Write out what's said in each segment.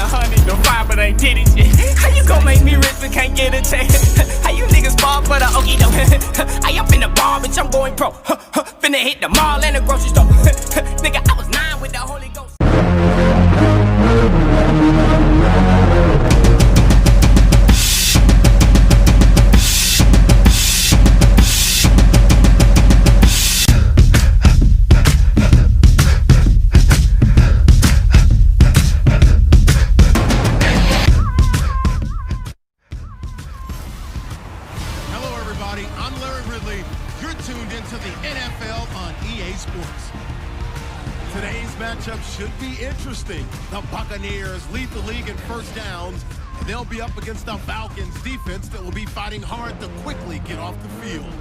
100, no fire, but I ain't did it yet. How you gon' make me rich but can't get a check? How you niggas fall for the okie doke? I up in the bar, bitch, I'm going pro. Finna hit the mall and the grocery store. Nigga, I was 9 with the Holy Ghost. Should be interesting. The Buccaneers lead the league in first downs, and they'll be up against the Falcons defense that will be fighting hard to quickly get off the field.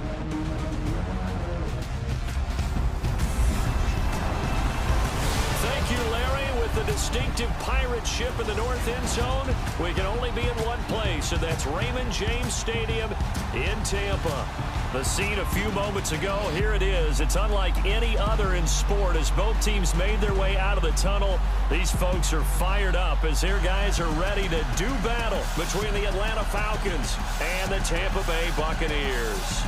Thank you, Larry. With the distinctive pirate ship in the north end zone, we can only be in one place, and that's Raymond James Stadium in Tampa. The scene a few moments ago, here it is. It's unlike any other in sport as both teams made their way out of the tunnel. These folks are fired up as their guys are ready to do battle between the Atlanta Falcons and the Tampa Bay Buccaneers.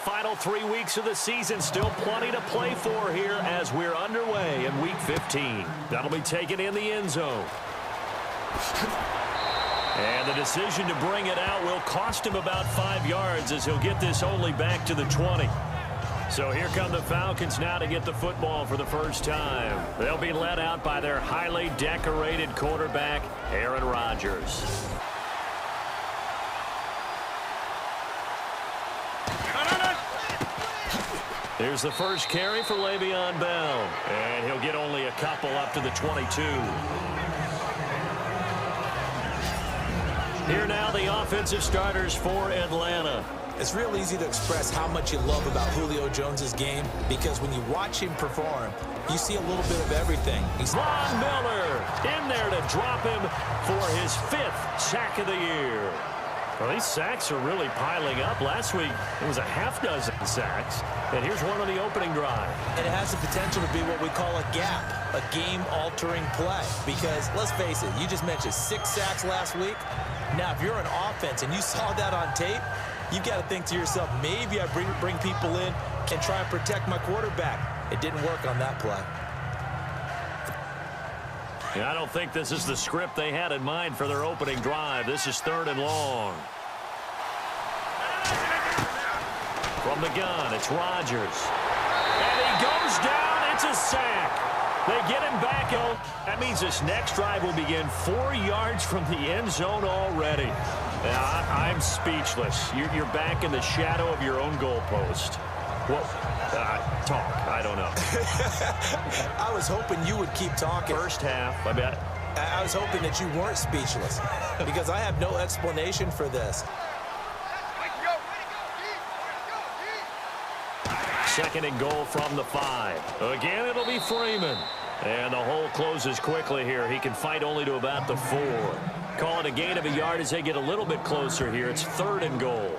Final 3 weeks of the season, still plenty to play for here as we're underway in Week 15. That'll be taken in the end zone. And the decision to bring it out will cost him about 5 yards as he'll get this only back to the 20. So here come the Falcons now to get the football for the first time. They'll be led out by their highly decorated quarterback, Aaron Rodgers. Here's the first carry for Le'Veon Bell. And he'll get only a couple up to the 22. Here now the offensive starters for Atlanta. It's real easy to express how much you love about Julio Jones' game because when you watch him perform, you see a little bit of everything. Von Miller in there to drop him for his 5th sack of the year. Well, these sacks are really piling up. Last week, it was a half dozen sacks. And here's one on the opening drive. And it has the potential to be what we call a gap, a game-altering play. Because, let's face it, you just mentioned 6 sacks last week. Now, if you're an offense and you saw that on tape, you've got to think to yourself, maybe I bring people in and try and protect my quarterback. It didn't work on that play. Yeah, I don't think this is the script they had in mind for their opening drive. This is 3rd and long. From the gun, it's Rodgers. And he goes down. It's a sack. They get him back. That means this next drive will begin 4 yards from the end zone already. Yeah, I'm speechless. You're back in the shadow of your own goalpost. Well, talk. I don't know. I was hoping you would keep talking. First half, I bet. I was hoping that you weren't speechless because I have no explanation for this. 2nd and goal from the 5. Again, it'll be Freeman. And the hole closes quickly here. He can fight only to about the 4. Call it a gain of a yard as they get a little bit closer here. It's 3rd and goal.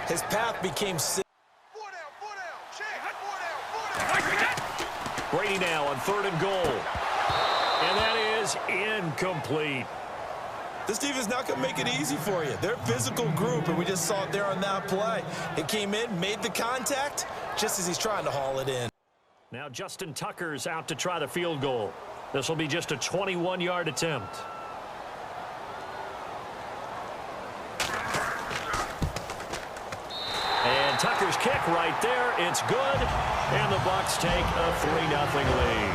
His path became 6. Brady now on 3rd and goal. And that is incomplete. This defense not going to make it easy for you. They're a physical group, and we just saw it there on that play. It came in, made the contact, just as he's trying to haul it in. Now Justin Tucker's out to try the field goal. This will be just a 21-yard attempt. And Tucker's kick right there. It's good. And the Bucs take a 3-0 lead.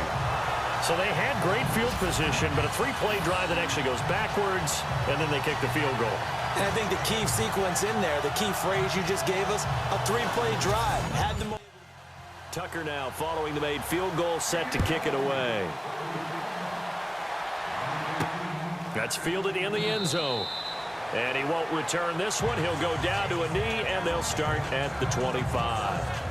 So they had great field position, but a 3-play drive that actually goes backwards, and then they kick the field goal. And I think the key sequence in there, the key phrase you just gave us, a 3-play drive. Had the Tucker now following the made field goal, set to kick it away. That's fielded in the end zone. And he won't return this one. He'll go down to a knee, and they'll start at the 25.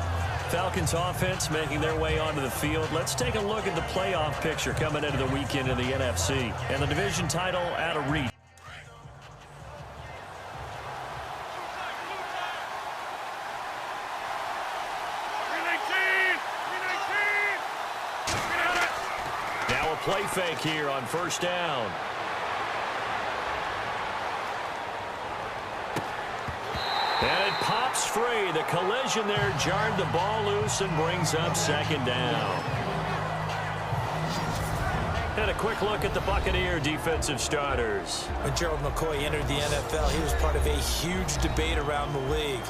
Falcons offense making their way onto the field. Let's take a look at the playoff picture coming into the weekend in the NFC. And the division title out of reach. play fake here on first down. And it pops free. The collision there jarred the ball loose and brings up second down. And a quick look at the Buccaneer defensive starters. When Gerald McCoy entered the NFL, he was part of a huge debate around the league.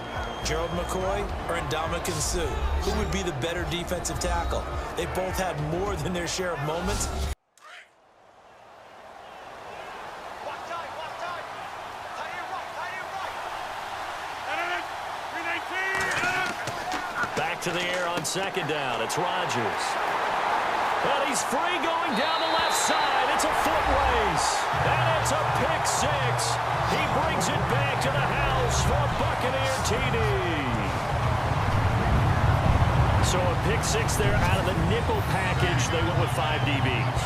Gerald McCoy or Ndamukong Suh? Who would be the better defensive tackle? They both had more than their share of moments. Back to the air on second down. It's Rodgers. And he's free going down the left side. It's a foot race. And it's a pick six. He brings it back to the house for a Buccaneer TD. So a pick six there out of the nickel package. They went with 5 DBs.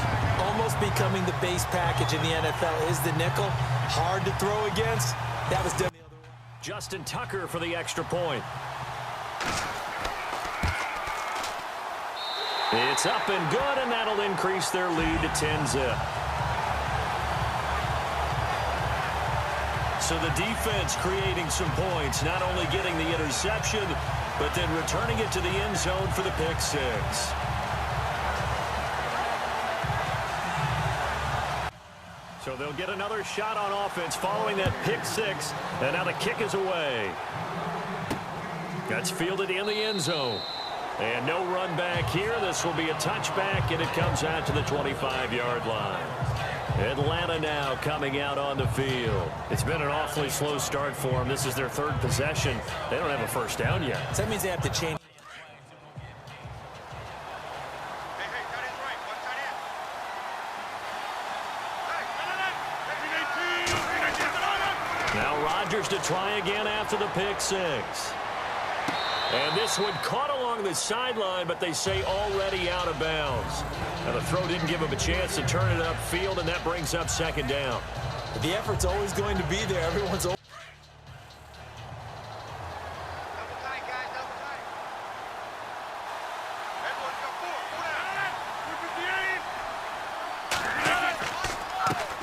Almost becoming the base package in the NFL is the nickel. Hard to throw against. That was done the other way. Justin Tucker for the extra point. It's up and good, and that'll increase their lead to 10-zip. So the defense creating some points, not only getting the interception, but then returning it to the end zone for the pick six. So they'll get another shot on offense following that pick six, and now the kick is away. That's fielded in the end zone. And no run back here. This will be a touchback, and it comes out to the 25-yard line. Atlanta now coming out on the field. It's been an awfully slow start for them. This is their third possession. They don't have a first down yet. So that means they have to change. Now Rodgers to try again after the pick six. And this one caught along the sideline, but they say already out of bounds. Now the throw didn't give him a chance to turn it upfield, and that brings up second down. The effort's always going to be there. Everyone's always...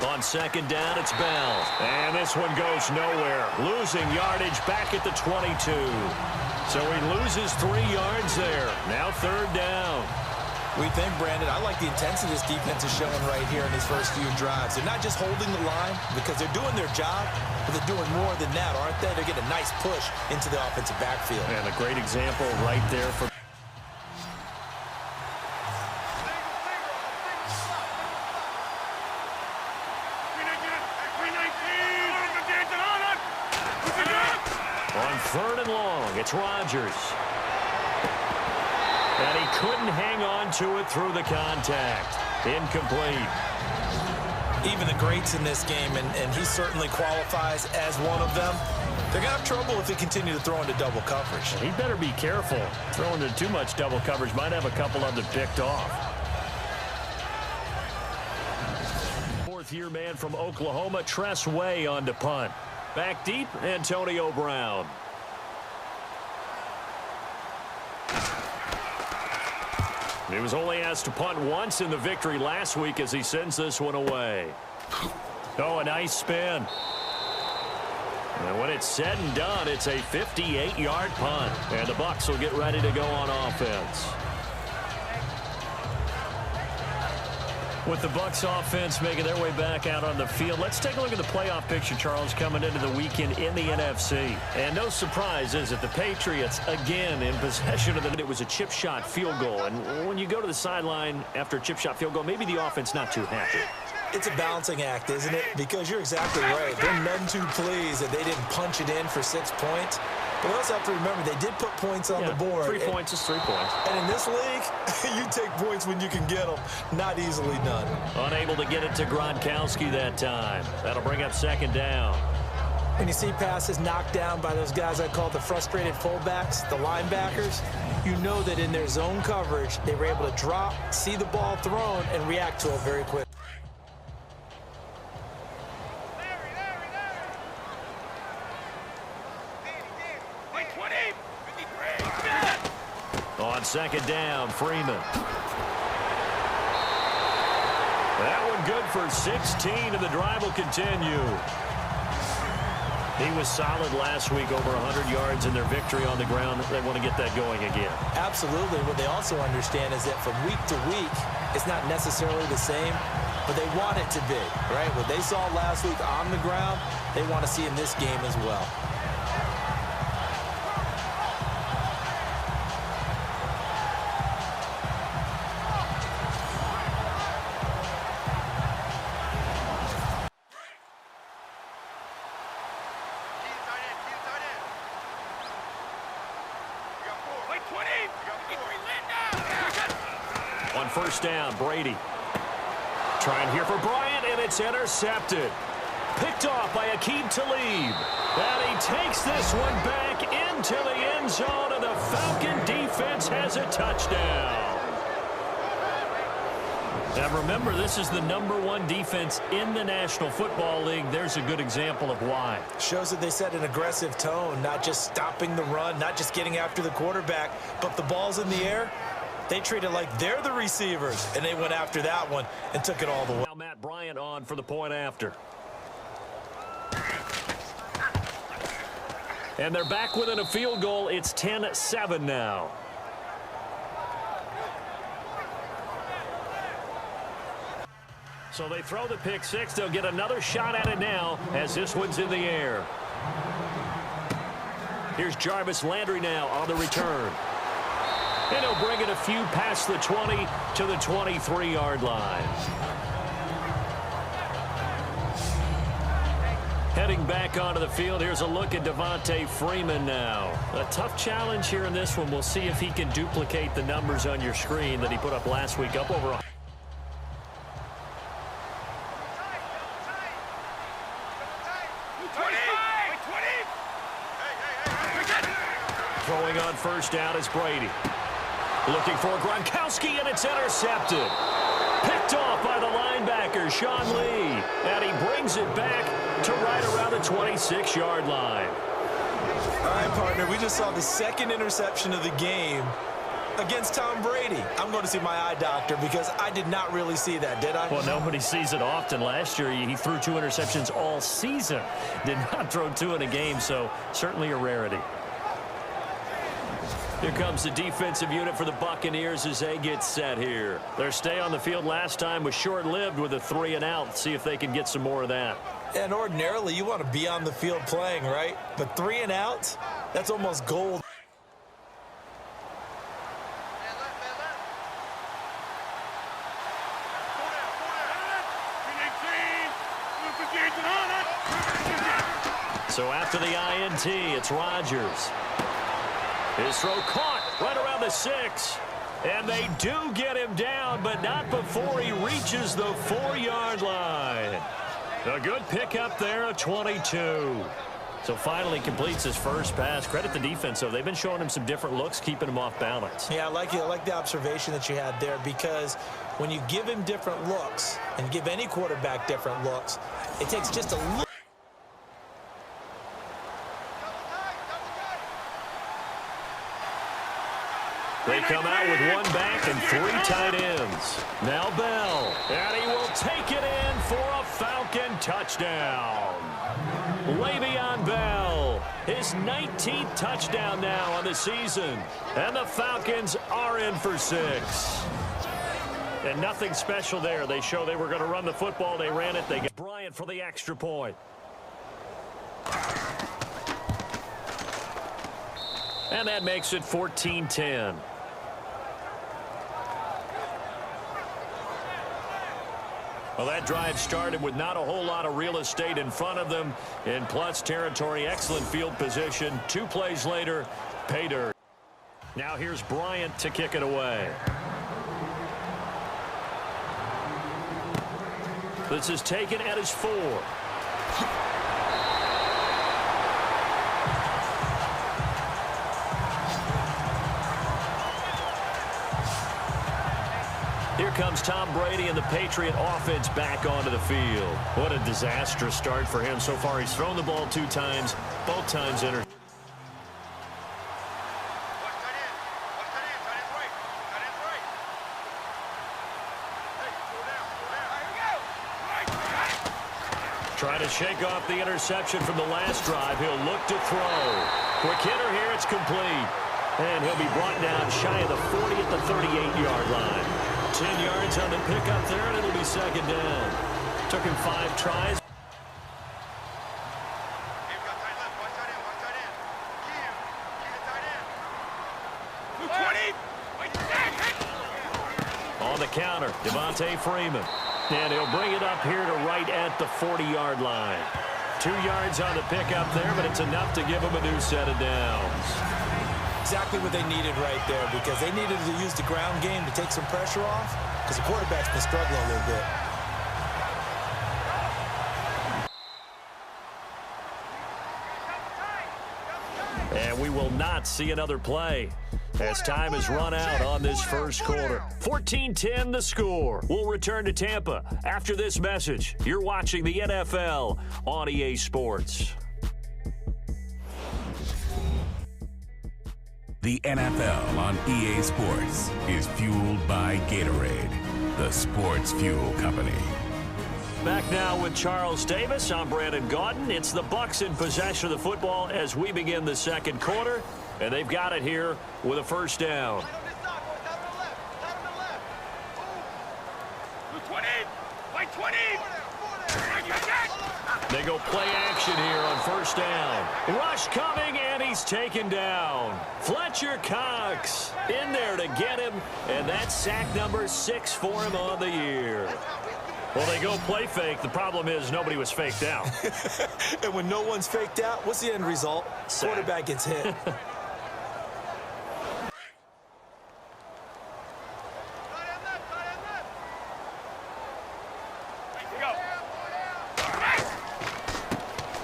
On second down, it's Bell. And this one goes nowhere. Losing yardage back at the 22. So he loses 3 yards there. Now third down. We think, Brandon, I like the intensity this defense is showing right here in these first few drives. They're not just holding the line because they're doing their job, but they're doing more than that, aren't they? They're getting a nice push into the offensive backfield. And a great example right there for... On third and long, it's Rodgers. And he couldn't hang on to it through the contact. Incomplete. Even the greats in this game, and he certainly qualifies as one of them, they're going to have trouble if they continue to throw into double coverage. He better be careful. Throwing into too much double coverage might have a couple of them picked off. Fourth-year man from Oklahoma, Tress Way on to punt. Back deep, Antonio Brown. He was only asked to punt once in the victory last week as he sends this one away. Oh, a nice spin. And when it's said and done, it's a 58-yard punt. And the Bucs will get ready to go on offense. With the Bucs offense making their way back out on the field, let's take a look at the playoff picture, Charles, coming into the weekend in the NFC. And no surprise, is it? The Patriots, again, in possession of the... It was a chip shot field goal. And when you go to the sideline after a chip shot field goal, maybe the offense not too happy. It's a balancing act, isn't it? Because you're exactly right. They're none too pleased that they didn't punch it in for 6 points. But we also have to remember they did put points on the board. 3 points is 3 points. And in this league, you take points when you can get them. Not easily done. Unable to get it to Gronkowski that time. That'll bring up second down. When you see passes knocked down by those guys I call the frustrated fullbacks, the linebackers, you know that in their zone coverage, they were able to drop, see the ball thrown, and react to it very quickly. On second down, Freeman. That one good for 16, and the drive will continue. He was solid last week, over 100 yards in their victory on the ground. They want to get that going again. Absolutely. What they also understand is that from week to week, it's not necessarily the same, but they want it to be, right? What they saw last week on the ground, they want to see in this game as well. On first down, Brady. Trying here for Bryant, and it's intercepted. Picked off by Aqib Talib. And he takes this one back into the end zone, and the Falcon defense has a touchdown. Now remember, this is the #1 defense in the National Football League. There's a good example of why. Shows that they set an aggressive tone, not just stopping the run, not just getting after the quarterback, but the ball's in the air. They treat it like they're the receivers, and they went after that one and took it all the way. Now Matt Bryant on for the point after. And they're back within a field goal. It's 10-7 now. So they throw the pick six. They'll get another shot at it now as this one's in the air. Here's Jarvis Landry now on the return. And he'll bring it a few past the 20 to the 23-yard line. Heading back onto the field, here's a look at Devontae Freeman now. A tough challenge here in this one. We'll see if he can duplicate the numbers on your screen that he put up last week, up over 100. Throwing on first down is Brady. Looking for Gronkowski, and it's intercepted. Picked off by the linebacker, Sean Lee. And he brings it back to right around the 26-yard line. All right, partner, we just saw the second interception of the game against Tom Brady. I'm going to see my eye doctor because I did not really see that, did I? Well, nobody sees it often. Last year, he threw 2 interceptions all season. Did not throw 2 in a game, so certainly a rarity. Here comes the defensive unit for the Buccaneers as they get set here. Their stay on the field last time was short-lived with a 3-and-out. See if they can get some more of that. And ordinarily, you want to be on the field playing, right? But 3-and-outs, that's almost gold. So after the INT, it's Rodgers. His throw caught right around the 6. And they do get him down, but not before he reaches the 4-yard line. A good pickup there, a 22. So finally completes his first pass. Credit the defense, though. They've been showing him some different looks, keeping him off balance. Yeah, I like the observation that you had there, because when you give him different looks and give any quarterback different looks, it takes just a little. They come out with 1 back and 3 tight ends. Now Bell, and he will take it in for a Falcon touchdown. Le'Veon Bell, his 19th touchdown now on the season. And the Falcons are in for 6. And nothing special there. They show they were going to run the football. They ran it. They get Bryant for the extra point. And that makes it 14-10. Well, that drive started with not a whole lot of real estate in front of them. In plus territory, excellent field position. 2 plays later, pay dirt. Now here's Bryant to kick it away. This is taken at his 4. Here comes Tom Brady and the Patriot offense back onto the field. What a disastrous start for him so far. He's thrown the ball 2 times, both times intercepted. Trying to shake off the interception from the last drive. He'll look to throw. Quick hitter here. It's complete. And he'll be brought down shy of the 40 at the 38-yard line. 10 yards on the pickup there, and it'll be second down. Took him 5 tries. On the counter, Devontae Freeman. And he'll bring it up here to right at the 40-yard line. 2 yards on the pickup there, but it's enough to give him a new set of downs. Exactly what they needed right there, because they needed to use the ground game to take some pressure off, because the quarterback's been struggling a little bit. And we will not see another play as time has run out on this first quarter. 14-10 the score. We'll return to Tampa after this message. You're watching the NFL on EA Sports. The NFL on EA Sports is fueled by Gatorade, the sports fuel company. Back now with Charles Davis. I'm Brandon Gaudin. It's the Bucs in possession of the football as we begin the second quarter. And they've got it here with a first down. They go play action here on first down. Rush coming, and he's taken down. Fletcher Cox in there to get him, and that's sack number 6 for him on the year. Well, they go play fake. The problem is nobody was faked out. And when no one's faked out, what's the end result? Sack. Quarterback gets hit.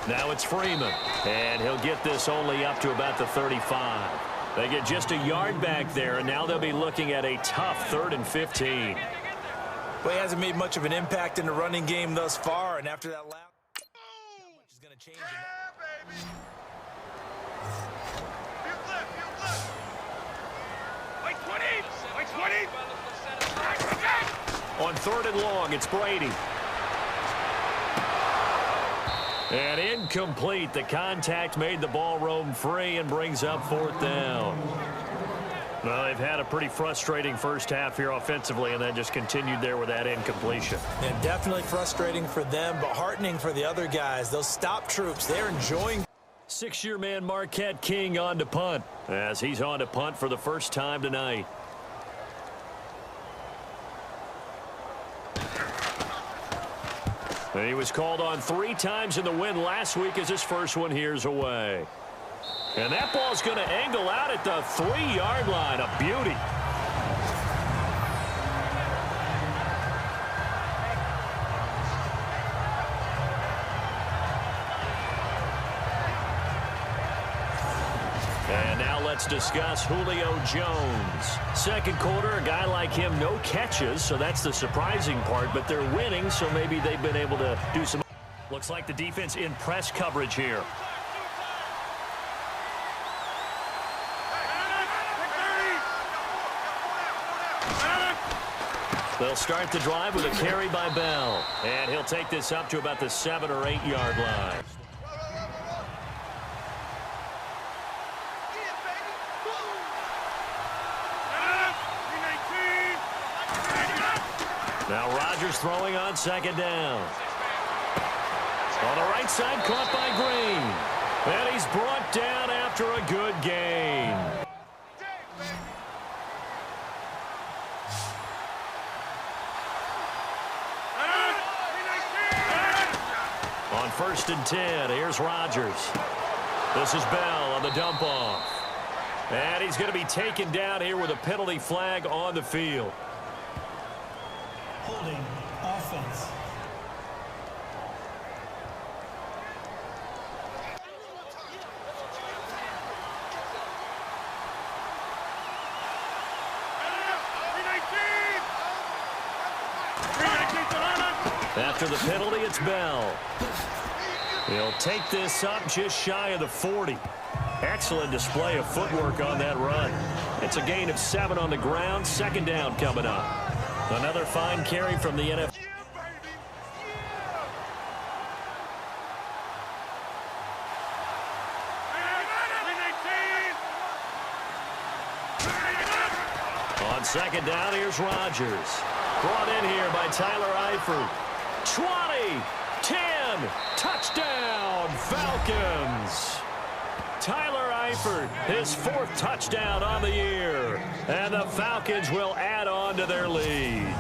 Now it's Freeman, and he'll get this only up to about the 35. They get just a yard back there, and now they'll be looking at a tough 3rd and 15. Well, he hasn't made much of an impact in the running game thus far, and after that lap, not much is going to change. On 3rd and long, it's Brady. And incomplete. The contact made the ball roam free and brings up 4th down. Well, they've had a pretty frustrating first half here offensively, and then just continued there with that incompletion. And definitely frustrating for them, but heartening for the other guys. Those stop troops, they're enjoying. 6-year man Marquette King on to punt, as he's on to punt for the first time tonight. And he was called on 3 times in the win last week as his first one here's away. And that ball's going to angle out at the 3-yard line. A beauty. And now let's discuss Julio Jones. Second quarter, a guy like him, no catches, so that's the surprising part. But they're winning, so maybe they've been able to do some. Looks like the defense in press coverage here. They'll start the drive with a carry by Bell. And he'll take this up to about the 7 or 8 yard line. Now Rodgers throwing on second down. On the right side, caught by Green. And he's brought down after a good gain. On 1st and 10, here's Rodgers. This is Bell on the dump off. And he's going to be taken down here with a penalty flag on the field. Holding offense. After the penalty, it's Bell. He'll take this up just shy of the 40. Excellent display of footwork on that run. It's a gain of 7 on the ground. Second down coming up. Another fine carry from the NFL. Second down, here's Rodgers. Brought in here by Tyler Eifert. 20, 10, touchdown, Falcons. Tyler Eifert, his 4th touchdown on the year. And the Falcons will add on to their lead.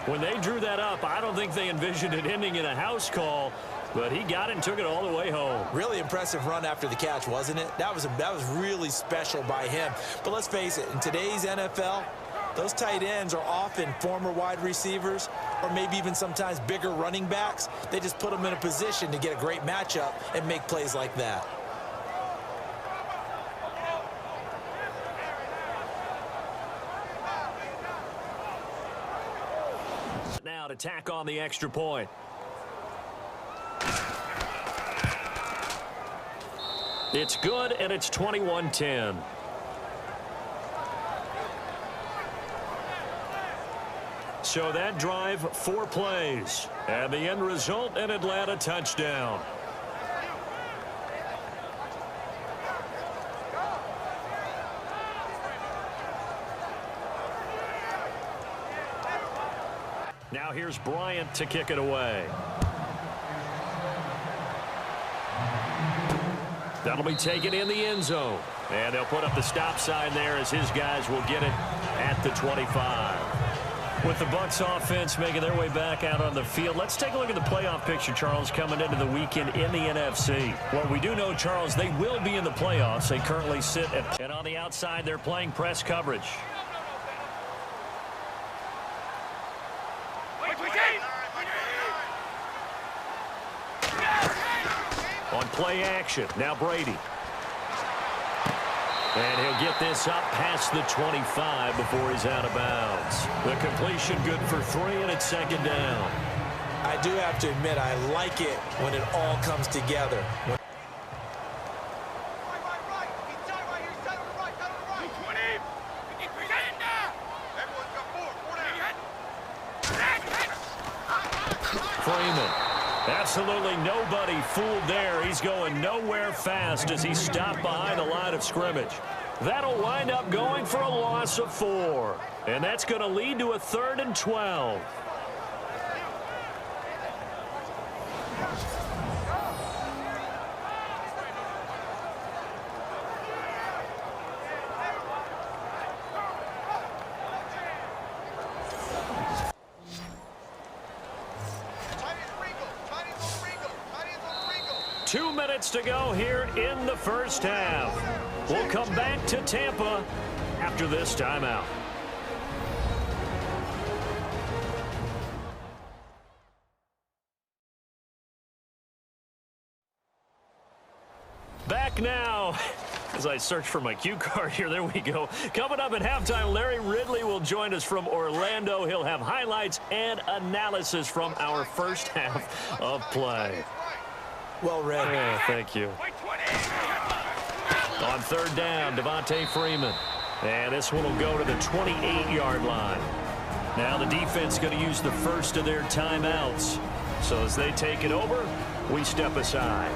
When they drew that up, I don't think they envisioned it ending in a house call, but he got it and took it all the way home. Really impressive run after the catch, wasn't it? That was really special by him. But let's face it, in today's NFL, those tight ends are often former wide receivers or maybe even sometimes bigger running backs. They just put them in a position to get a great matchup and make plays like that. Now to tack on the extra point. It's good, and it's 21-10. So that drive, 4 plays. And the end result, an Atlanta touchdown. Now here's Bryant to kick it away. That'll be taken in the end zone. And they'll put up the stop sign there as his guys will get it at the 25. With the Bucs offense making their way back out on the field, let's take a look at the playoff picture, Charles, coming into the weekend in the NFC. Well, we do know, Charles, they will be in the playoffs. They currently sit at... And on the outside, they're playing press coverage. On play action, now Brady. And he'll get this up past the 25 before he's out of bounds. The completion good for 3, and it's second down. I do have to admit, I like it when it all comes together. Freeman. Absolutely nobody fooled there. He's going nowhere fast as he stopped behind the line of scrimmage. That'll wind up going for a loss of 4. And that's going to lead to a 3rd and 12. Two minutes to go here in the first half. We'll come back to Tampa after this timeout. Back now. As I search for my cue card here, there we go. Coming up at halftime, Larry Ridley will join us from Orlando. He'll have highlights and analysis from our first half of play. Well read. Yeah, thank you. On 3rd down, Devontae Freeman. And this one will go to the 28-yard line. Now the defense going to use the first of their timeouts. So as they take it over, we step aside.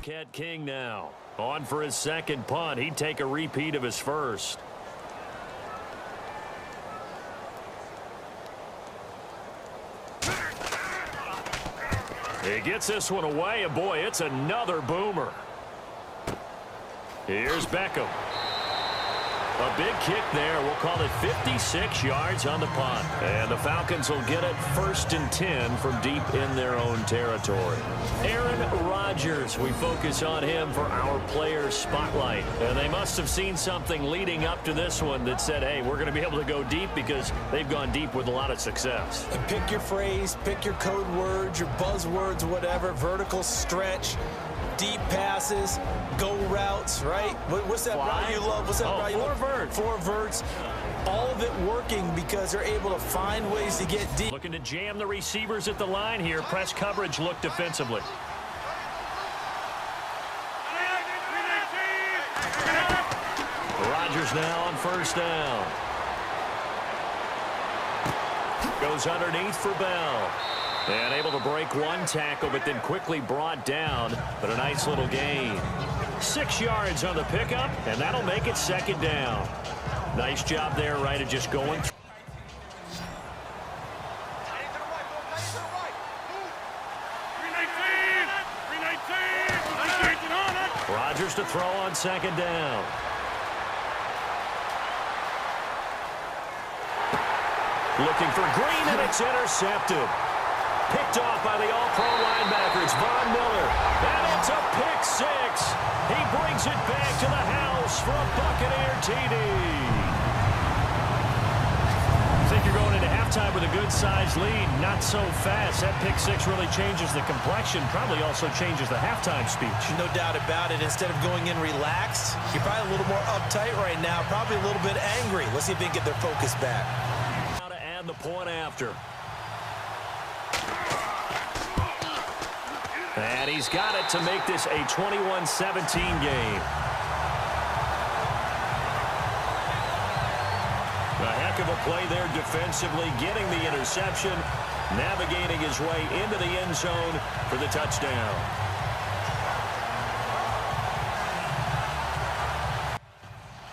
Cat King now on for his second punt. He'd take a repeat of his first. He gets this one away, and boy, it's another boomer. Here's Beckham. A big kick there. We'll call it 56 yards on the punt. And the Falcons will get it 1st and 10 from deep in their own territory. Aaron Rodgers, we focus on him for our player spotlight. And they must have seen something leading up to this one that said, hey, we're going to be able to go deep because they've gone deep with a lot of success. And pick your phrase, pick your code words, your buzzwords, whatever, vertical stretch, deep passes, go routes, right? What's that route you love? What's that route you love? 4 verts. 4 verts. All of it working because they're able to find ways to get deep. Looking to jam the receivers at the line here. Press coverage look defensively. Rodgers now on 1st down. Goes underneath for Bell. And able to break one tackle, but then quickly brought down. But a nice little gain. 6 yards on the pickup, and that'll make it 2nd down. Nice job there, right, of just going. Rodgers to throw on second down. Looking for Green, and it's intercepted. Picked off by the all-pro linebacker. It's Von Miller. And it's a pick six. He brings it back to the house for a Buccaneer TD. I think you're going into halftime with a good-sized lead. Not so fast. That pick six really changes the complexion. Probably also changes the halftime speech. No doubt about it. Instead of going in relaxed, you're probably a little more uptight right now. Probably a little bit angry. Let's see if they can get their focus back. Now to add the point after. And he's got it to make this a 21-17 game. A heck of a play there defensively, getting the interception, navigating his way into the end zone for the touchdown.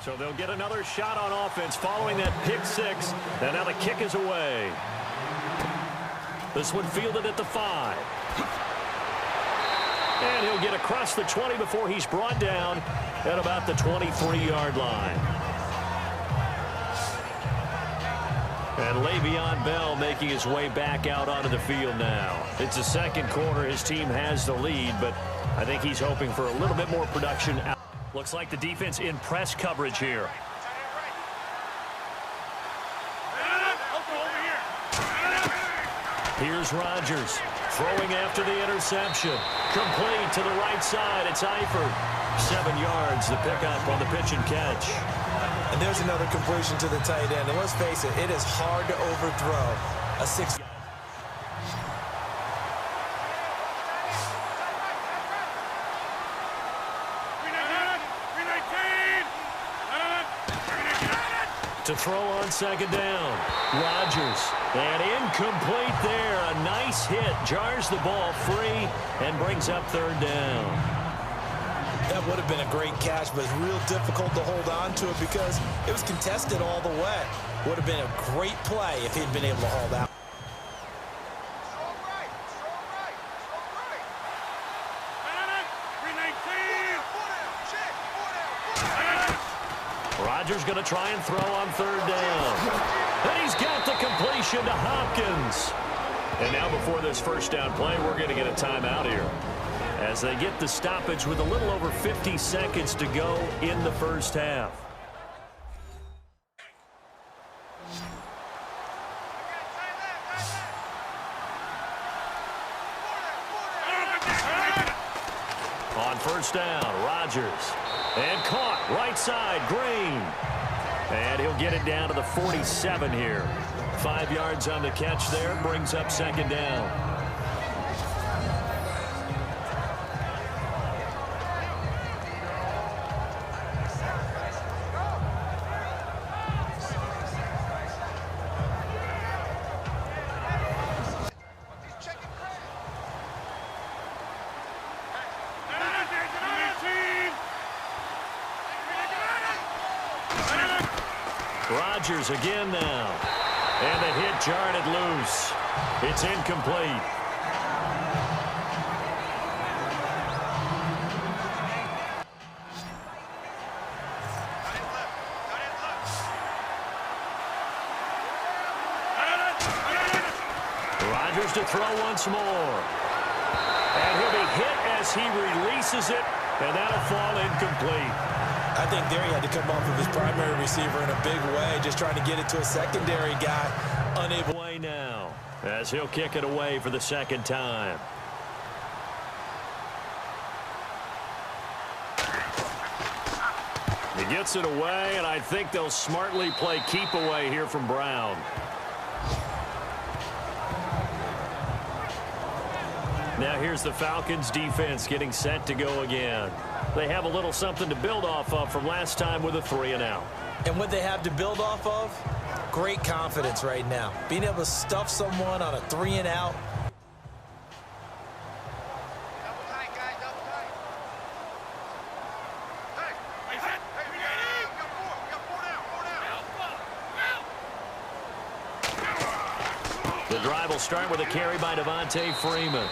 So they'll get another shot on offense following that pick six. And now the kick is away. This one fielded at the 5. And he'll get across the 20 before he's brought down at about the 23-yard line. And Le'Veon Bell making his way back out onto the field now. It's the second quarter. His team has the lead, but I think he's hoping for a little bit more production. Looks like the defense in press coverage here. Here's Rodgers throwing after the interception. Complete to the right side. It's Eifert. 7 yards, the pickup on the pitch and catch. And there's another completion to the tight end. And let's face it, it is hard to overthrow a 6. To throw on second down. Rodgers. And incomplete there. A nice hit. Jars the ball free and brings up third down. That would have been a great catch, but it's real difficult to hold on to it because it was contested all the way. Would have been a great play if he'd been able to hold out. Rodgers going to try and throw on third down. And he's got the completion to Hopkins. And now before this first down play, we're going to get a timeout here, as they get the stoppage with a little over 50 seconds to go in the first half. On first down, Rodgers. And caught right side, Green. And he'll get it down to the 47 here. 5 yards on the catch there, brings up second down. Rodgers again now. And the hit jarred it loose. It's incomplete. Rodgers to throw once more. And he'll be hit as he releases it, and that'll fall incomplete. I think there he had to come off of his primary receiver in a big way, just trying to get it to a secondary guy. Unable. Away now, as he'll kick it away for the second time. He gets it away, and I think they'll smartly play keep away here from Brown. Now here's the Falcons defense getting set to go again. They have a little something to build off of from last time with a 3-and-out. And what they have to build off of? Great confidence right now. Being able to stuff someone on a 3-and-out. The drive will start with a carry by Devontae Freeman.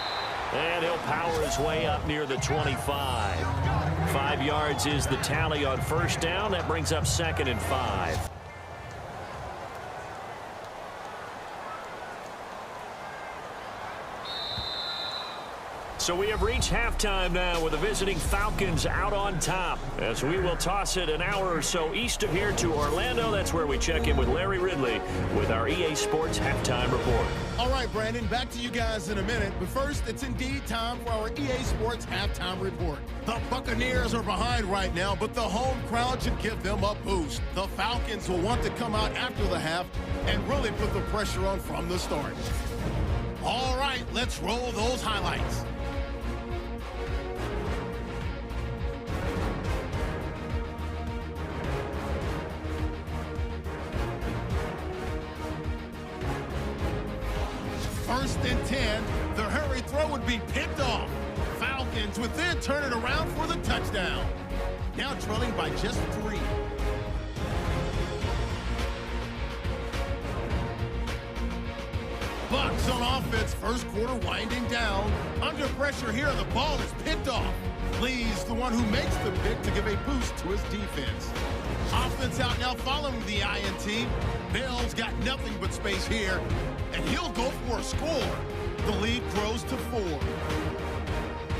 And he'll power his way up near the 25. 5 yards is the tally on first down. That brings up 2nd and 5. So we have reached halftime now with the visiting Falcons out on top. As we will toss it an hour or so east of here to Orlando. That's where we check in with Larry Ridley with our EA Sports Halftime Report. All right, Brandon, back to you guys in a minute. But first, it's indeed time for our EA Sports Halftime Report. The Buccaneers are behind right now, but the home crowd should give them a boost. The Falcons will want to come out after the half and really put the pressure on from the start. All right, let's roll those highlights. First and 10, the hurry throw would be picked off. Falcons would then turn it around for the touchdown. Now trailing by just 3. Bucks on offense, first quarter winding down. Under pressure here, the ball is picked off. Lee's the one who makes the pick to give a boost to his defense. Offense out now following the INT. Bell's got nothing but space here, and he'll go for a score. The lead grows to 4.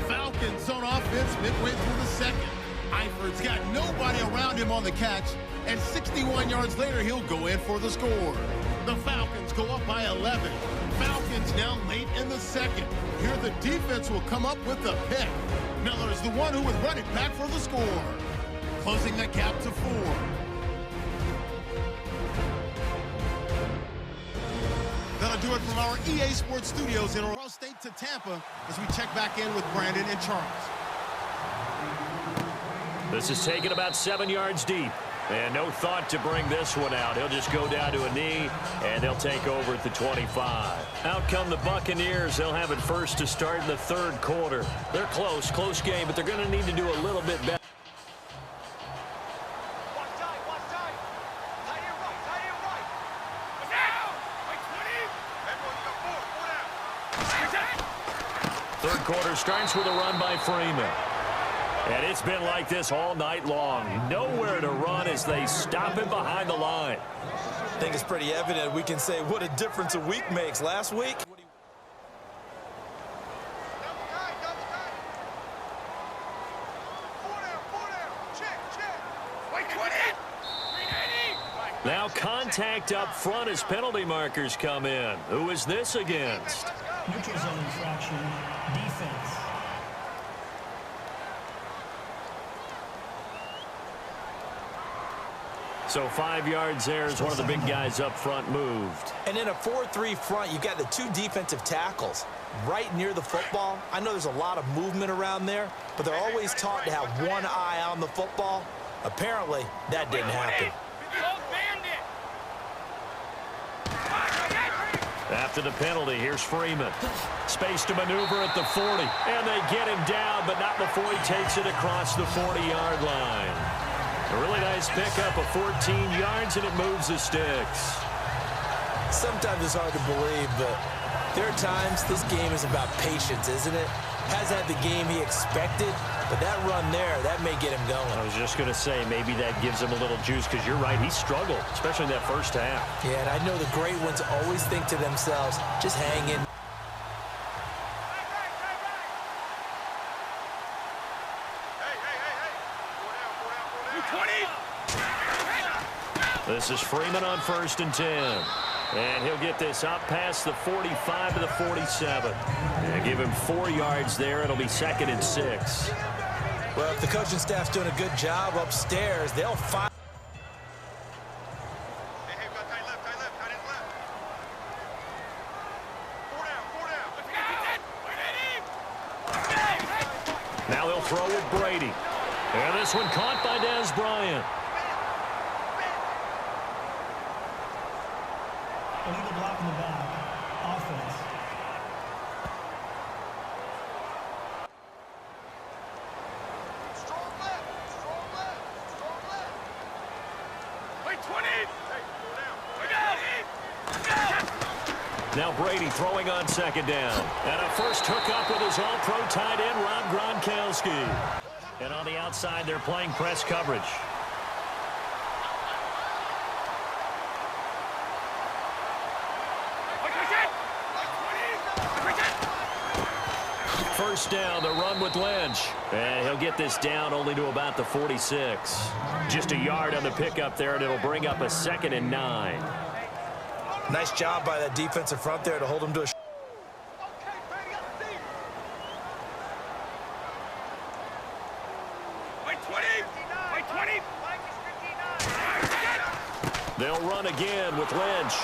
Falcons on offense midway through the second. Eiferd's got nobody around him on the catch, and 61 yards later, he'll go in for the score. The Falcons go up by 11. Falcons now late in the second. Here the defense will come up with the pick. Miller's the one who would run it back for the score. Closing that gap to 4. That'll do it from our EA Sports Studios in Ohio State to Tampa as we check back in with Brandon and Charles. This is taken about 7 yards deep. And no thought to bring this one out. He'll just go down to a knee, and they'll take over at the 25. Out come the Buccaneers. They'll have it first to start in the third quarter. They're close game, but they're going to need to do a little bit better. Third quarter starts with a run by Freeman. And it's been like this all night long. Nowhere to run as they stop him behind the line. I think it's pretty evident we can say what a difference a week makes. Last week, now contact up front as penalty markers come in. Who is this against? Neutral zone infraction, defense. So 5 yards there as one of the big guys up front moved. and in a 4-3 front, you've got the 2 defensive tackles right near the football. I know there's a lot of movement around there, but they're always taught to have one eye on the football. Apparently, that didn't happen. After the penalty, here's Freeman. Space to maneuver at the 40. And they get him down, but not before he takes it across the 40-yard line. A really nice pickup of 14 yards, and it moves the sticks. Sometimes it's hard to believe, but there are times this game is about patience, isn't it? Hasn't had the game he expected, but that run there, that may get him going. I was just going to say, maybe that gives him a little juice, because you're right, he struggled, especially in that first half. Yeah, and I know the great ones always think to themselves, just hang in. This is Freeman on 1st and 10. And he'll get this up past the 45 to the 47. And give him 4 yards there. It'll be 2nd and 6. Well, if the coaching staff's doing a good job upstairs, they'll find. Now they'll throw with Brady. And this one caught by Dez Bryant. Illegal block in the back. Offense. Strong left. Wait, 20. Hey, go down. Now Brady throwing on second down. And a first hookup with his all-pro tight end, Rob Gronkowski. And on the outside, they're playing press coverage. First down, the run with Lynch. And he'll get this down only to about the 46. Just a yard on the pickup there, and it'll bring up a 2nd and 9. Nice job by that defensive front there to hold him to a... They'll run again with Lynch.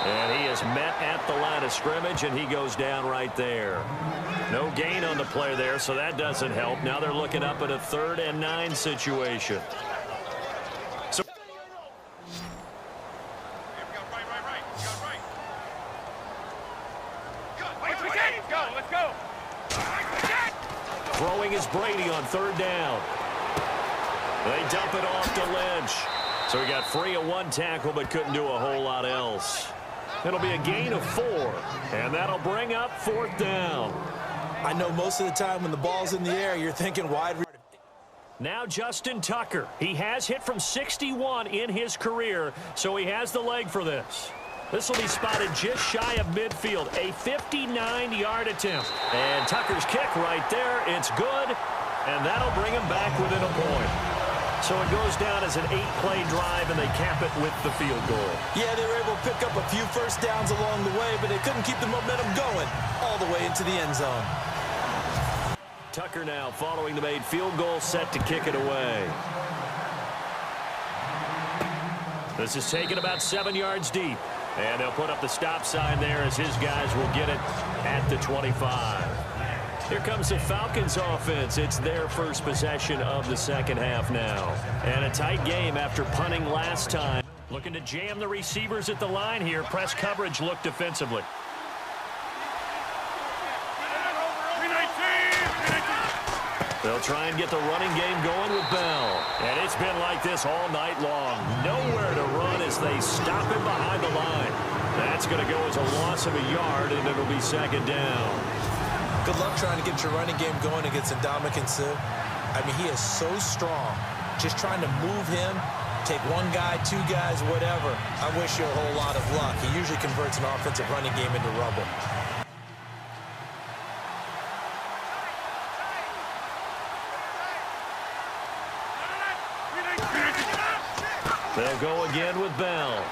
And he is met at the line of scrimmage, and he goes down right there. No gain on the play there, so that doesn't help. Now they're looking up at a 3rd and 9 situation. So throwing is Brady on 3rd down. They dump it off to Lynch. So he got free of 1 tackle, but couldn't do a whole lot else. It'll be a gain of 4, and that'll bring up 4th down. I know most of the time when the ball's in the air, you're thinking wide. Now Justin Tucker. He has hit from 61 in his career, so he has the leg for this. This will be spotted just shy of midfield, a 59-yard attempt. And Tucker's kick right there, it's good, and that'll bring him back within a point. So it goes down as an 8-play drive, and they cap it with the field goal. Yeah, they were able to pick up a few first downs along the way, but they couldn't keep the momentum going all the way into the end zone. Tucker now following the made field goal, set to kick it away. This is taken about 7 yards deep, and they'll put up the stop sign there as his guys will get it at the 25. Here comes the Falcons offense. It's their first possession of the second half now. And a tight game after punting last time. Looking to jam the receivers at the line here. Press coverage look defensively. They'll try and get the running game going with Bell. And it's been like this all night long. Nowhere to run as they stop him behind the line. That's going to go as a loss of a yard, and it'll be 2nd down. Good luck trying to get your running game going against Ndamukong Suh. I mean, he is so strong. Just trying to move him, take 1 guy, 2 guys, whatever. I wish you a whole lot of luck. He usually converts an offensive running game into rubble. They'll go again with Bell.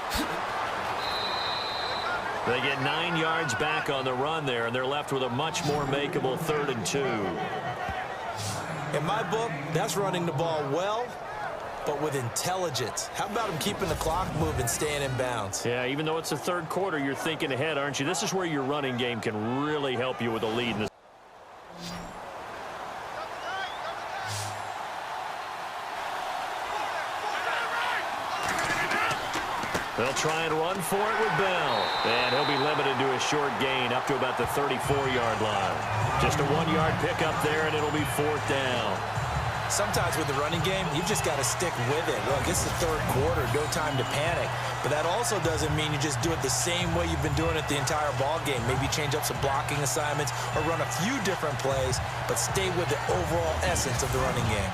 They get 9 yards back on the run there, and they're left with a much more makeable 3rd and 2. In my book, that's running the ball well, but with intelligence. How about him keeping the clock moving, staying in bounds? Yeah, even though it's the 3rd quarter, you're thinking ahead, aren't you? This is where your running game can really help you with a lead in the They'll try and run for it with Bell. And he'll be limited to a short gain up to about the 34-yard line. Just a 1-yard pickup there, and it'll be 4th down. Sometimes with the running game, you've just got to stick with it. Look, it's the 3rd quarter, no time to panic. But that also doesn't mean you just do it the same way you've been doing it the entire ball game. Maybe change up some blocking assignments or run a few different plays, but stay with the overall essence of the running game.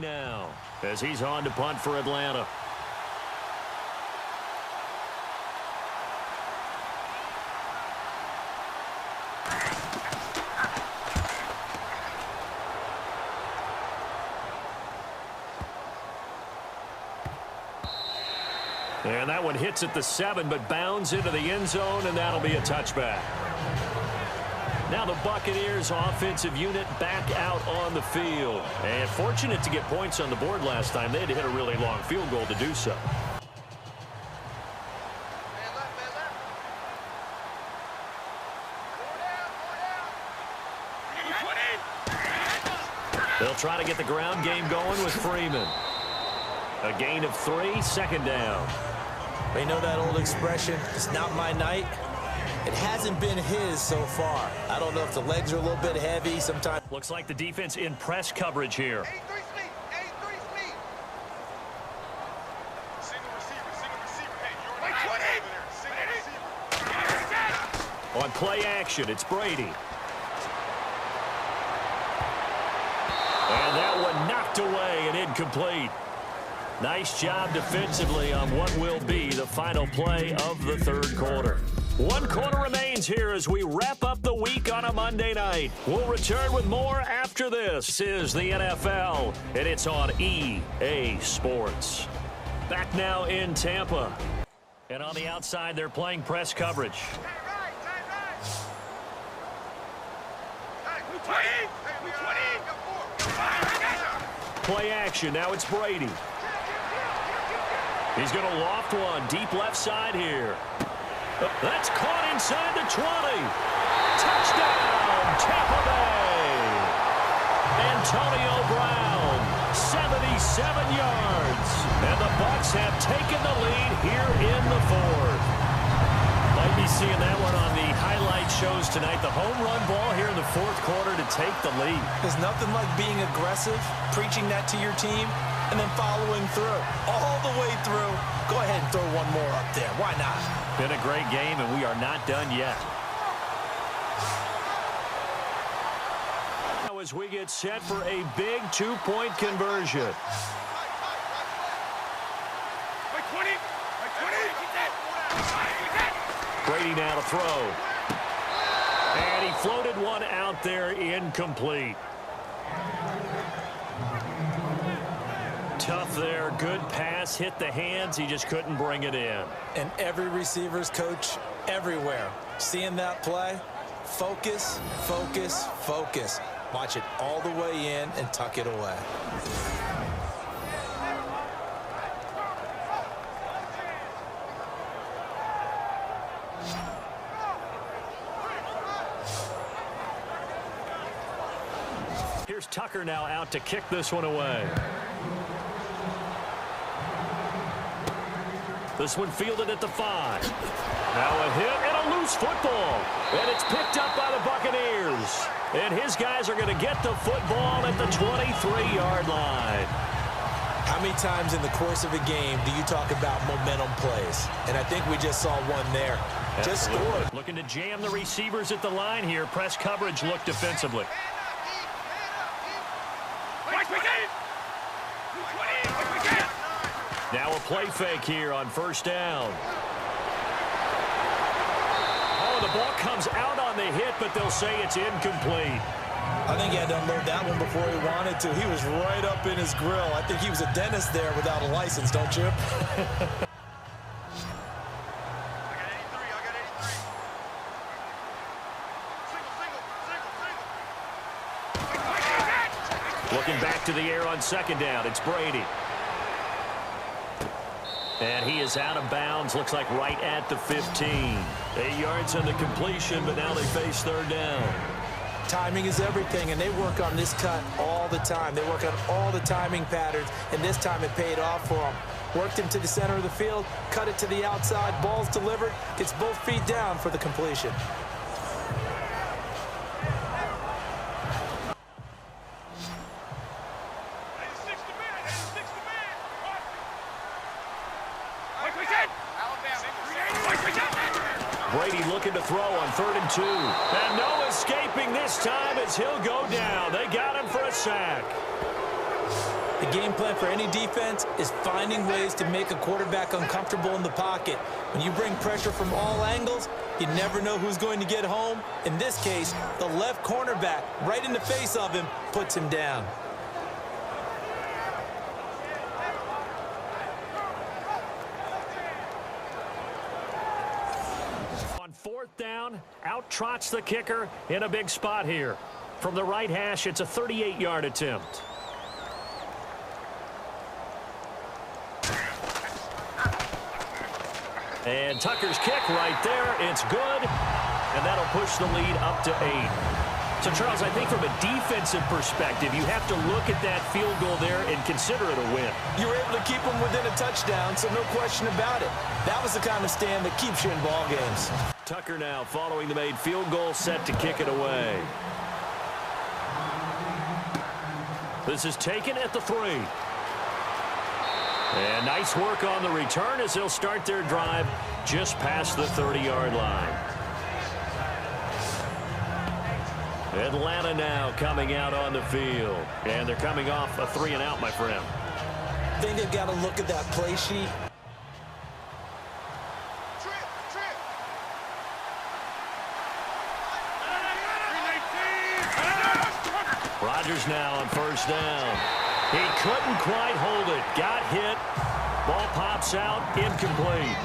Now, as he's on to punt for Atlanta. And that one hits at the 7, but bounds into the end zone, and that'll be a touchback. Now the Buccaneers offensive unit back out on the field. And fortunate to get points on the board last time. They had to hit a really long field goal to do so. They'll try to get the ground game going with Freeman. A gain of 3, 2nd down. You know that old expression, it's not my night? It hasn't been his so far. I don't know if the legs are a little bit heavy. Sometimes looks like the defense in press coverage here. On play action, it's Brady. And that one knocked away and incomplete. Nice job defensively on what will be the final play of the third quarter. 1 quarter remains here as we wrap up the week on a Monday night. We'll return with more after this. This is the NFL, and it's on EA Sports. Back now in Tampa. And on the outside, they're playing press coverage. Play action. Now it's Brady. He's going to loft one deep left side here. That's caught inside the 20. Touchdown, Tampa Bay. Antonio Brown, 77 yards. And the Bucs have taken the lead here in the fourth. Might be seeing that one on the highlight shows tonight. The home run ball here in the fourth quarter to take the lead. There's nothing like being aggressive, preaching that to your team, and then following through. All the way through. Go ahead and throw one more up there. Why not? Been a great game, and we are not done yet. Now as we get set for a big two-point conversion. Brady now to throw. And he floated one out there incomplete. Tough there. Good pass. Hit the hands. He just couldn't bring it in. And every receiver's coach everywhere. Seeing that play, focus, focus, focus. Watch it all the way in and tuck it away. Here's Tucker now out to kick this one away. This one fielded at the 5. Now a hit and a loose football. And it's picked up by the Buccaneers. And his guys are going to get the football at the 23-yard line. How many times in the course of a game do you talk about momentum plays? And I think we just saw one there. Just scored. Looking to jam the receivers at the line here. Press coverage look defensively. Now a play fake here on first down. Oh, the ball comes out on the hit, but they'll say it's incomplete. I think he had to unload that one before he wanted to. He was right up in his grill. I think he was a dentist there without a license, don't you? Looking back to the air on second down, it's Brady. And he is out of bounds, looks like right at the 15. 8 yards on the completion, but now they face third down. Timing is everything, and they work on this cut all the time. They work on all the timing patterns, and this time it paid off for them. Worked him to the center of the field, cut it to the outside, ball's delivered, gets both feet down for the completion. Brady looking to throw on 3rd and 2. And no escaping this time as he'll go down. They got him for a sack. The game plan for any defense is finding ways to make a quarterback uncomfortable in the pocket. When you bring pressure from all angles, you never know who's going to get home. In this case, the left cornerback, right in the face of him, puts him down. On 4th down, out trots the kicker in a big spot here. From the right hash, it's a 38-yard attempt. And Tucker's kick right there. It's good. And that'll push the lead up to 8. So, Charles, I think from a defensive perspective, you have to look at that field goal there and consider it a win. You were able to keep them within a touchdown, so no question about it. That was the kind of stand that keeps you in ball games. Tucker now following the made field goal, set to kick it away. This is taken at the 3. And nice work on the return as they'll start their drive just past the 30-yard line. Atlanta now coming out on the field. And they're coming off a 3-and-out, my friend. I think they've got to look at that play sheet. Rodgers now on first down. He couldn't quite hold it. Got hit. Ball pops out. Incomplete.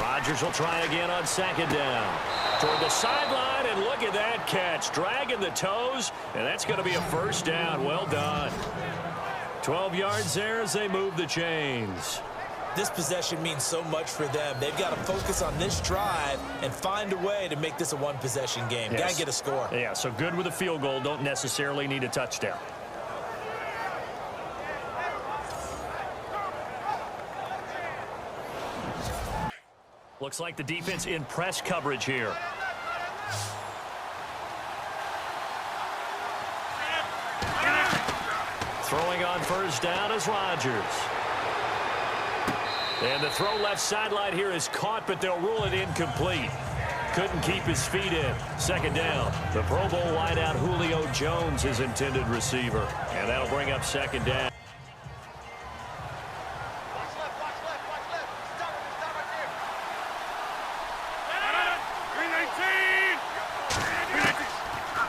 Rodgers will try again on second down. Toward the sideline, and look at that catch. Dragging the toes, and that's going to be a first down. Well done. 12 yards there as they move the chains. This possession means so much for them. They've got to focus on this drive and find a way to make this a one-possession game. Yes. Got to get a score. Yeah, so good with a field goal. Don't necessarily need a touchdown. Looks like the defense in press coverage here. Throwing on first down is Rodgers. And the throw left sideline here is caught, but they'll rule it incomplete. Couldn't keep his feet in. Second down. The Pro Bowl wideout Julio Jones, his intended receiver. And that'll bring up second down.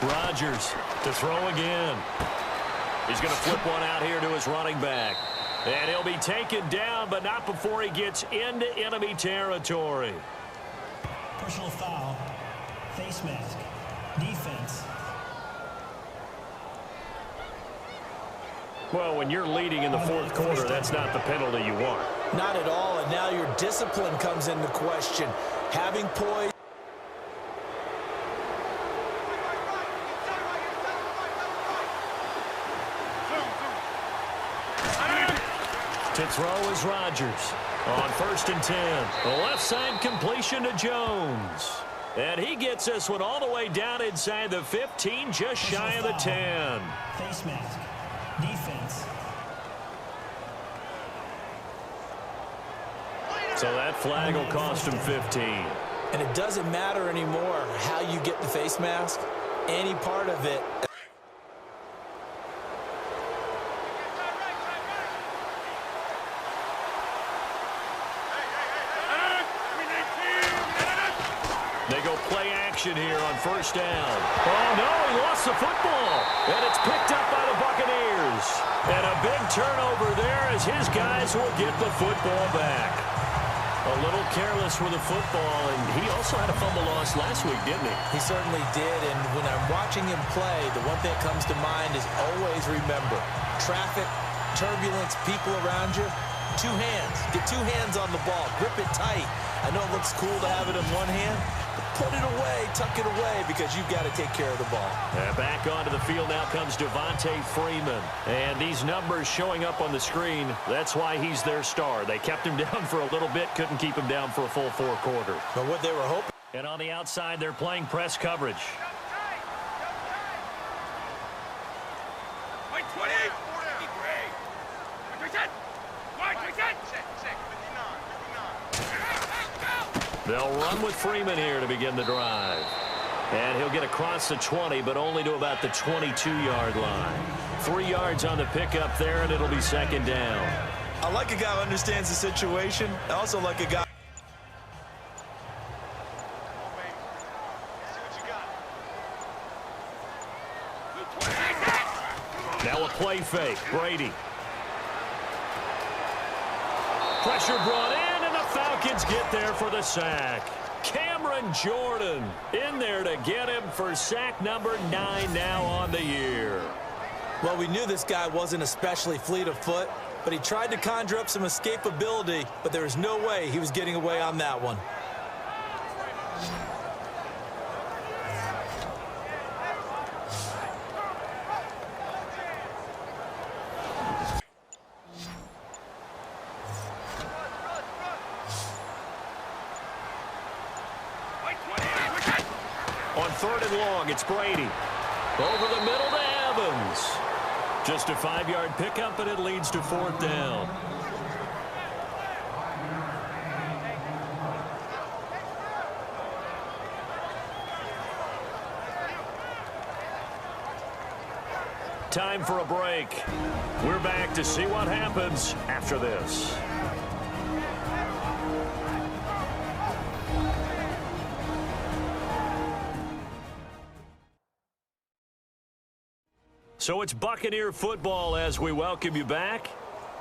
Rodgers to throw again. He's going to flip one out here to his running back. And he'll be taken down, but not before he gets into enemy territory. Personal foul. Face mask. Defense. Well, when you're leading in the fourth quarter, that's not the penalty you want. Not at all, and now your discipline comes into question. Having poise. To throw is Rodgers on 1st and 10. The left side completion to Jones. And he gets this one all the way down inside the 15, just shy of the 10. Face mask. Defense. So that flag will cost him 15. And it doesn't matter anymore how you get the face mask. Any part of it. They go play action here on first down. Oh, no, he lost the football. And it's picked up by the Buccaneers. And a big turnover there as his guys will get the football back. A little careless with the football, and he also had a fumble loss last week, didn't he? He certainly did, and when I'm watching him play, the one thing that comes to mind is always remember, traffic, turbulence, people around you, two hands. Get two hands on the ball. Grip it tight. I know it looks cool to have it in one hand, but put it away, tuck it away, because you've got to take care of the ball. Back onto the field now comes Devontae Freeman. And these numbers showing up on the screen, that's why he's their star. They kept him down for a little bit, couldn't keep him down for a full 4 quarters. But what they were hoping. And on the outside, they're playing press coverage. They'll run with Freeman here to begin the drive. And he'll get across the 20, but only to about the 22-yard line. 3 yards on the pickup there, and it'll be second down. I like a guy who understands the situation. I also like a guy. Now a play fake. Brady. Pressure brought in, and the Falcons get there for the sack. Cameron Jordan in there to get him for sack number 9 now on the year. Well, we knew this guy wasn't especially fleet of foot, but he tried to conjure up some escapability, but there was no way he was getting away on that one. On 3rd and long, it's Brady. Over the middle to Evans. Just a 5-yard pickup, and it leads to 4th down. Time for a break. We're back to see what happens after this. So it's Buccaneer football as we welcome you back.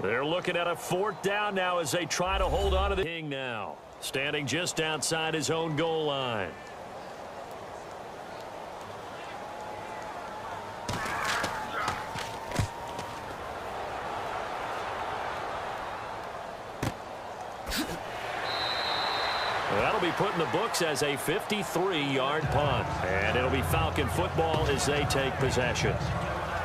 They're looking at a 4th down now as they try to hold on to the King now. Standing just outside his own goal line. That'll be put in the books as a 53-yard punt. And it'll be Falcon football as they take possession.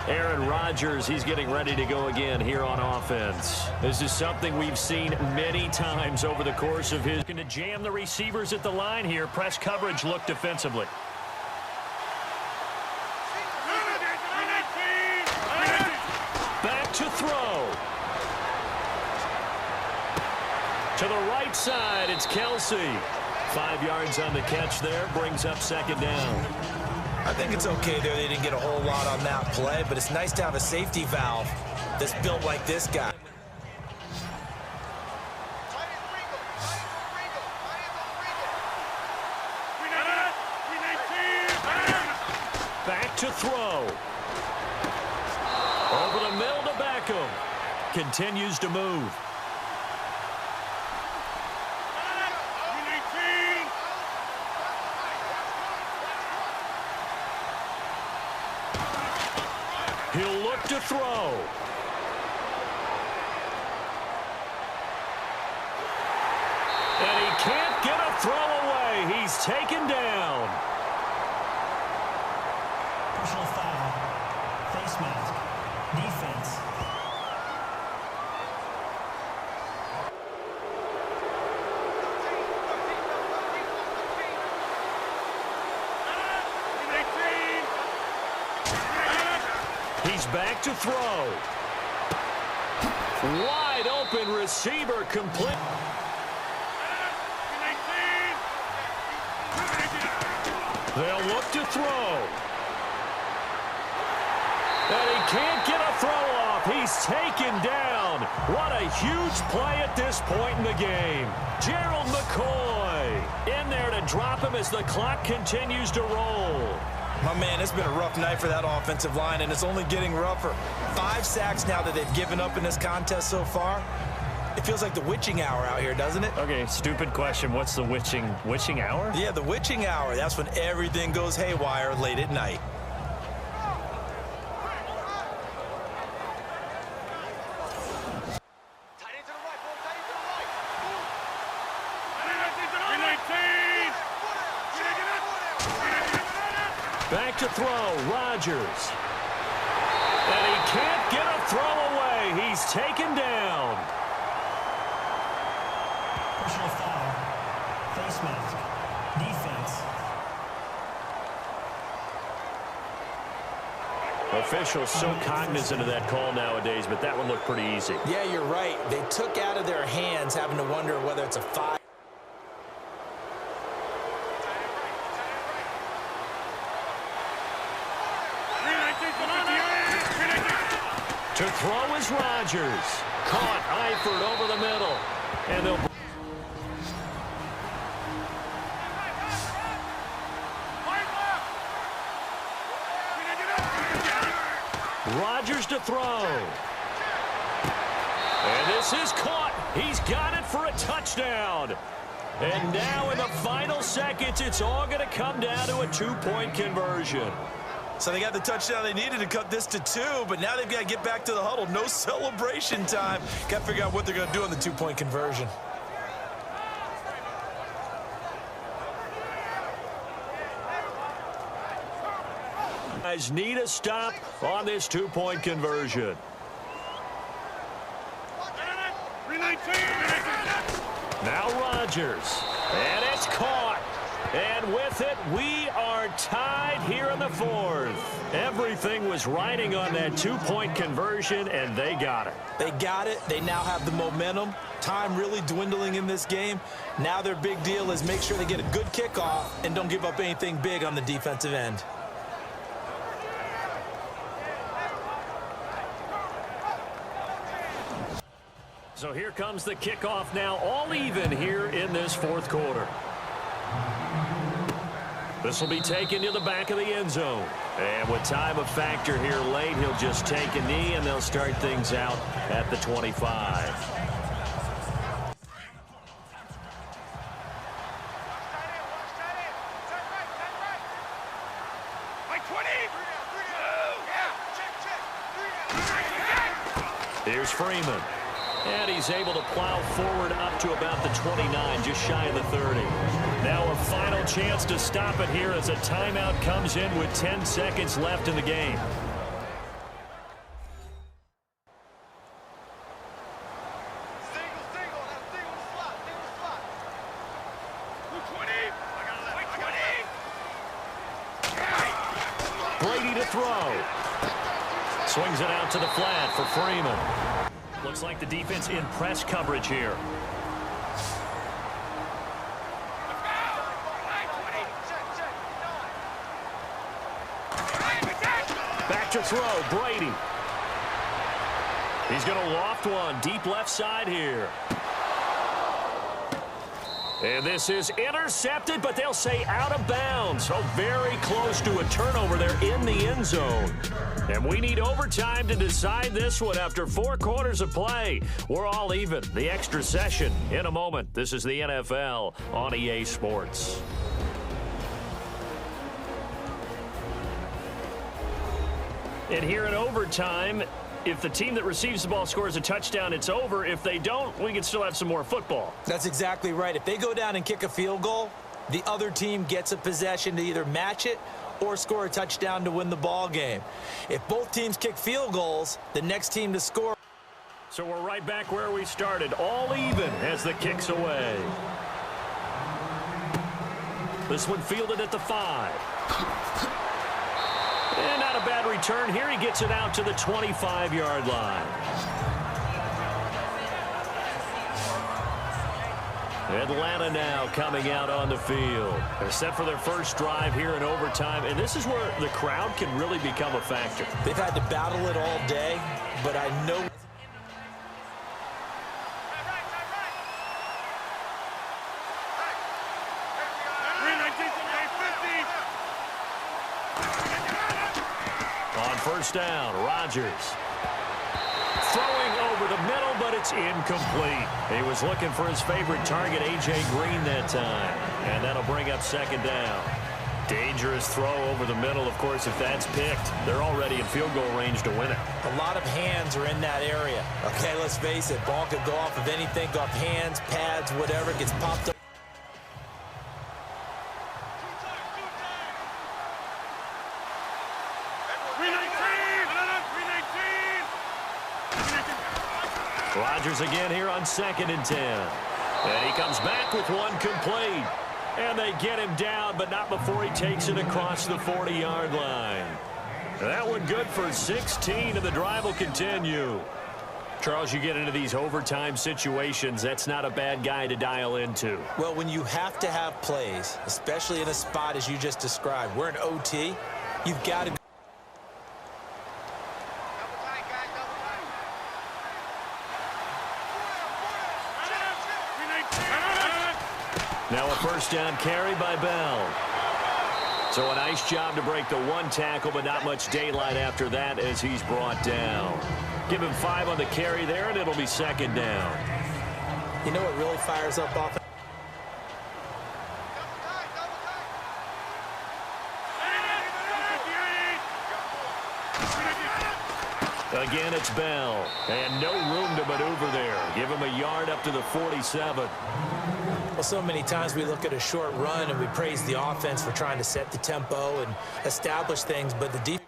Aaron Rodgers, he's getting ready to go again here on offense. This is something we've seen many times over the course of his. Going to jam the receivers at the line here. Press coverage look defensively. Back to throw. To the right side, it's Kelsey. 5 yards on the catch there, brings up 2nd down. I think it's okay there. They didn't get a whole lot on that play, but it's nice to have a safety valve that's built like this guy. Back to throw. Over the middle to Beckham. Continues to move. He'll look to throw. And he can't get a throw away. He's taken down. Personal foul. Face mask. Defense. He's back to throw. Wide open receiver complete. They'll look to throw. And he can't get a throw off. He's taken down. What a huge play at this point in the game. Gerald McCoy in there to drop him as the clock continues to roll. My man, it's been a rough night for that offensive line, and it's only getting rougher. 5 sacks now that they've given up in this contest so far. It feels like the witching hour out here, doesn't it? Okay, stupid question. What's the witching hour? Yeah, the witching hour. That's when everything goes haywire late at night. Back to throw, Rodgers. And he can't get a throw away. He's taken down. Personal foul. Face mask. Defense. Officials so cognizant of that call nowadays, but that one looked pretty easy. Yeah, you're right. They took out of their hands having to wonder whether it's a 5. To throw is Rodgers. Caught Eifert over the middle. And they'll... Rodgers to throw. And this is caught. He's got it for a touchdown. And now in the final seconds, it's all going to come down to a 2-point conversion. So they got the touchdown they needed to cut this to 2, but now they've got to get back to the huddle. No celebration time. Got to figure out what they're going to do on the 2-point conversion. Guys need a stop on this 2-point conversion. Now Rodgers. And it's caught. And with it, we are tied here in the fourth. Everything was riding on that two-point conversion, and they got it. They got it. They now have the momentum. Time really dwindling in this game. Now their big deal is make sure they get a good kickoff and don't give up anything big on the defensive end. So here comes the kickoff now, all even here in this fourth quarter. This will be taken to the back of the end zone. And with time a factor here late, he'll just take a knee, and they'll start things out at the 25. Here's Freeman. And he's able to plow forward up to about the 29, just shy of the 30. Now a final chance to stop it here as a timeout comes in with 10 seconds left in the game. Brady to throw. Swings it out to the flat for Freeman. Looks like the defense in press coverage here. Back to throw, Brady. He's going to loft one deep left side here. And this is intercepted, but they'll say out of bounds. So very close to a turnover there in the end zone. And we need overtime to decide this one after 4 quarters of play. We're all even. The extra session in a moment. This is the NFL on EA Sports. And here in overtime, if the team that receives the ball scores a touchdown, it's over. If they don't, we can still have some more football. That's exactly right. If they go down and kick a field goal, the other team gets a possession to either match it or score a touchdown to win the ball game. If both teams kick field goals, the next team to score. So we're right back where we started, all even as the kick's away. This one fielded at the 5. And not a bad return here. He gets it out to the 25-yard line. Atlanta now coming out on the field. They're set for their first drive here in overtime, and this is where the crowd can really become a factor. They've had to battle it all day, but I know. On first down, Rodgers. Throwing over the middle, but it's incomplete. He was looking for his favorite target, A.J. Green, that time. And that'll bring up second down. Dangerous throw over the middle. Of course, if that's picked, they're already in field goal range to win it. A lot of hands are in that area. Okay, let's face it. Ball could go off of anything, go off hands, pads, whatever. Gets popped up. Rodgers again here on 2nd and 10. And he comes back with one complete. And they get him down, but not before he takes it across the 40-yard line. That one good for 16, and the drive will continue. Charles, you get into these overtime situations, that's not a bad guy to dial into. Well, when you have to have plays, especially in a spot as you just described, we're in OT, you've got to. Now a first down carry by Bell. So a nice job to break the one tackle, but not much daylight after that as he's brought down. Give him 5 on the carry there, and it'll be second down. You know what really fires up offense? Again, it's Bell, and no room to maneuver there. Give him a yard up to the 47. Well, so many times we look at a short run and we praise the offense for trying to set the tempo and establish things, but the defense.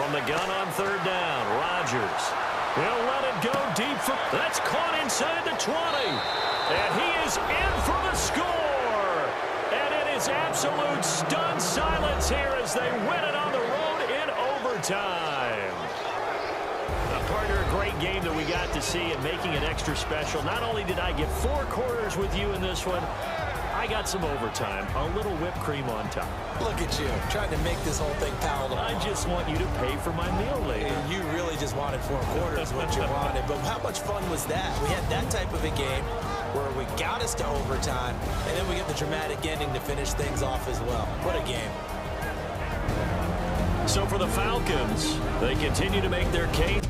From the gun on third down, Rodgers will let it go deep. That's caught inside the 20. And he is in for the score. And it is absolute stunned silence here as they win it on the road in overtime. Partner, a great game that we got to see and making it extra special. Not only did I get 4 quarters with you in this one, I got some overtime, a little whipped cream on top. Look at you, trying to make this whole thing palatable. I just want you to pay for my meal later. You really just wanted 4 quarters, what you wanted. But how much fun was that? We had that type of a game where we got us to overtime, and then we get the dramatic ending to finish things off as well. What a game. So for the Falcons, they continue to make their case.